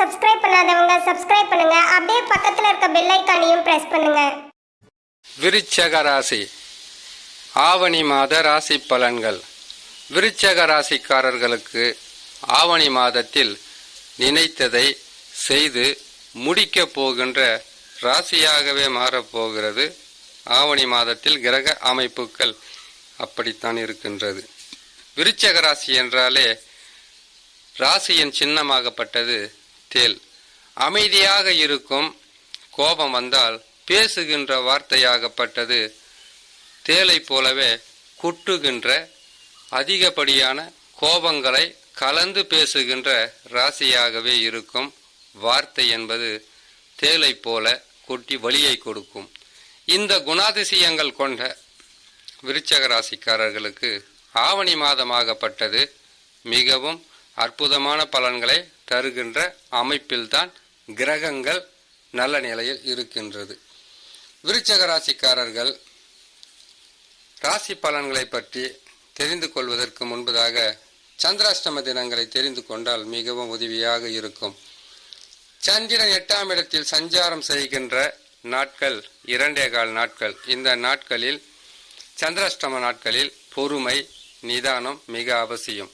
Subscribe பண்ணாதவங்க subscribe பண்ணுங்க. அப்படியே பக்கத்துல இருக்க பெல் ஐகானையும் பிரஸ் பண்ணுங்க. விருச்சிக ராசி ஆவணி மாத ராசி பலன்கள். விருச்சிக ராசிக்காரர்களுக்கு ஆவணி மாதத்தில் நினைத்ததை செய்து முடிக்கப் போகின்ற ராசியாகவே மாறப்போகிறது. ஆவணி மாதத்தில் கிரக அமைப்புகள் அப்படித்தான் இருக்கின்றது. விருச்சிக ராசி என்றாலே ராசியின் சின்னமாகப்பட்டது தேல். அமைதியாக இருக்கும், கோபம் வந்தால் பேசுகின்ற வார்த்தையாகப்பட்டது தேலை போலவே குட்டுகின்ற, அதிகப்படியான கோபங்களை கலந்து பேசுகின்ற ராசியாகவே இருக்கும். வார்த்தை என்பது தேலை போல கொட்டி வலியை கொடுக்கும். இந்த குணாதிசயங்கள் கொண்ட விருச்சிக ராசிக்காரர்களுக்கு ஆவணி மாதமாகப்பட்டது மிகவும் அற்புதமான பலன்களை தருகின்ற அமைப்பில்தான் கிரகங்கள் நல்ல நிலையில் இருக்கின்றது. விருச்சிக ராசிக்காரர்கள் ராசி பலன்களை பற்றி தெரிந்து கொள்வதற்கு முன்பதாக சந்திராஷ்டம தினங்களை தெரிந்து கொண்டால் மிகவும் உதவியாக இருக்கும். சந்திரன் 8ஆம் இடத்தில் சஞ்சாரம் செய்கின்ற நாட்கள் 2.25 நாட்கள். இந்த நாட்களில் சந்திராஷ்டம நாட்களில் பொறுமை, நிதானம் மிக அவசியம்.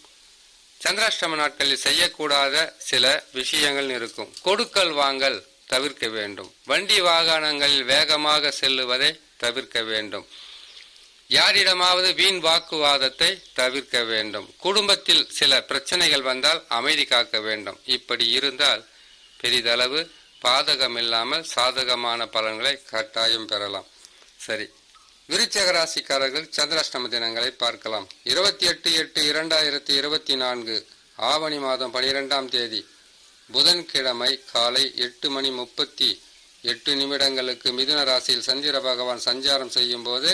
சந்திராஷ்டம நாட்களில் செய்யக்கூடாத சில விஷயங்கள் இருக்கும். கொடுக்கல் வாங்கல் தவிர்க்க வேண்டும். வண்டி வாகனங்களில் வேகமாக செல்லுவதை தவிர்க்க வேண்டும். யாரிடமாவது வீண் வாக்குவாதத்தை தவிர்க்க வேண்டும். குடும்பத்தில் சில பிரச்சனைகள் வந்தால் அமைதி காக்க வேண்டும். இப்படி இருந்தால் பெரிதளவு பாதகம் இல்லாமல் சாதகமான பலன்களை கட்டாயம் பெறலாம். சரி, விருச்சிக ராசிக்காரர்கள் சந்திராஷ்டம தினங்களை பார்க்கலாம். 28/8/2024 ஆவணி மாதம் 12ஆம் தேதி புதன்கிழமை காலை 8:38 மிதுன ராசியில் சந்திர பகவான் சஞ்சாரம் செய்யும் போது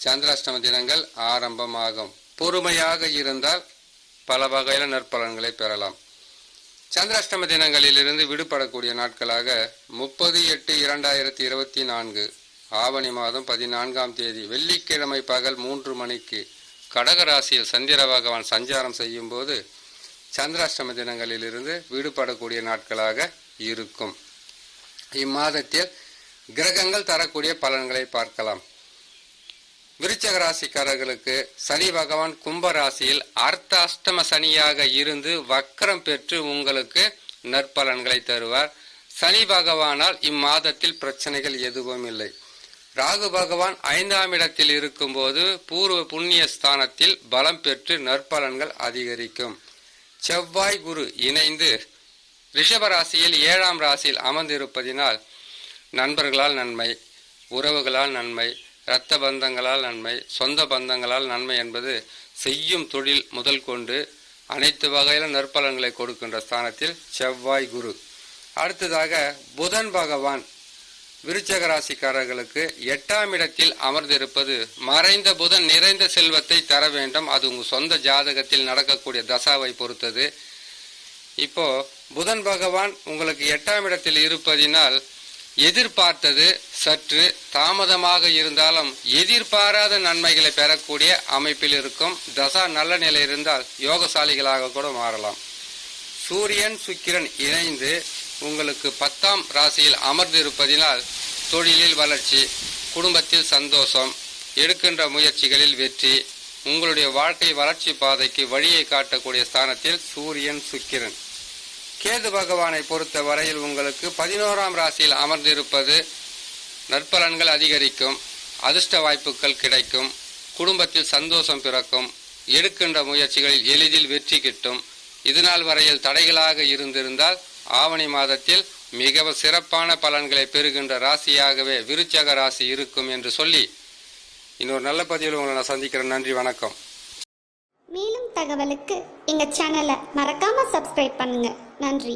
சந்திராஷ்டம தினங்கள் ஆரம்பமாகும். பொறுமையாக இருந்தால் பல வகையில நற்பலன்களை பெறலாம். சந்திராஷ்டம தினங்களிலிருந்து விடுபடக்கூடிய நாட்களாக 30/8/2024 ஆவணி மாதம் 14ஆம் தேதி வெள்ளிக்கிழமை பகல் 3 மணிக்கு கடகராசியில் சந்திர பகவான் சஞ்சாரம் செய்யும் போது சந்திராஷ்டம தினங்களிலிருந்து விடுபடக்கூடிய நாட்களாக இருக்கும். இம்மாதத்தில் கிரகங்கள் தரக்கூடிய பலன்களை பார்க்கலாம். விருச்சிக ராசிக்காரர்களுக்கு சனி பகவான் கும்ப ராசியில் அர்த்தாஷ்டம சனியாக இருந்து வக்கரம் பெற்று உங்களுக்கு நற்பலன்களை தருவார். சனி பகவானால் இம்மாதத்தில் பிரச்சனைகள் எதுவும் இல்லை. ராகு பகவான் 5ஆம் இடத்தில் இருக்கும்போது பூர்வ புண்ணிய ஸ்தானத்தில் பலம் பெற்று நற்பலன்கள் அதிகரிக்கும். செவ்வாய் குரு இணைந்து ரிஷப ராசியில் 7ஆம் ராசியில் அமர்ந்திருப்பதினால் நண்பர்களால் நன்மை, உறவுகளால் நன்மை, இரத்த பந்தங்களால் நன்மை, சொந்த பந்தங்களால் நன்மை என்பது செய்யும் தொழில் முதல் கொண்டு அனைத்து வகையிலும் நற்பலன்களை கொடுக்கின்ற ஸ்தானத்தில் செவ்வாய் குரு. அடுத்ததாக புதன் பகவான் விருச்சிக ராசிக்காரர்களுக்கு 8ஆம் இடத்தில் அமர்ந்திருப்பது மறைந்த புதன் நிறைந்த செல்வத்தை தர வேண்டும். அது உங்கள் சொந்த ஜாதகத்தில் நடக்கக்கூடிய தசாவை பொறுத்தது. இப்போ புதன் பகவான் உங்களுக்கு 8ஆம் இடத்தில் இருப்பதினால் எதிர்பார்த்தது சற்று தாமதமாக இருந்தாலும் எதிர்பாராத நன்மைகளை பெறக்கூடிய அமைப்பில் இருக்கும். தசா நல்ல நிலை இருந்தால் யோகசாலிகளாக கூட மாறலாம். சூரியன் சுக்கிரன் இணைந்து உங்களுக்கு 10ஆம் ராசியில் அமர்ந்திருப்பதினால் தொழிலில் வளர்ச்சி, குடும்பத்தில் சந்தோஷம், எடுக்கின்ற முயற்சிகளில் வெற்றி, உங்களுடைய வாழ்க்கை வளர்ச்சி பாதைக்கு வழியை காட்டக்கூடிய ஸ்தானத்தில் சூரியன் சுக்கிரன். கேது பகவானை பொறுத்த வரையில் உங்களுக்கு 11ஆம் ராசியில் அமர்ந்திருப்பது நற்பலன்கள் அதிகரிக்கும், அதிர்ஷ்ட வாய்ப்புகள் கிடைக்கும், குடும்பத்தில் சந்தோஷம் பிறக்கும், எடுக்கின்ற முயற்சிகளில் எளிதில் வெற்றி கிட்டும். இதுநாள் வரையில் தடைகளாக இருந்திருந்தால் ஆவணி மாதத்தில் மிகவும் சிறப்பான பலன்களை பெறுகின்ற ராசியாகவே விருச்சிக ராசி இருக்கும் என்று சொல்லி இன்னொரு நல்ல பதிவில் உங்களை நான் சந்திக்கிறேன். நன்றி, வணக்கம். மேலும் தகவலுக்கு எங்க சேனலை மறக்காம சப்ஸ்கிரைப் பண்ணுங்க. நன்றி.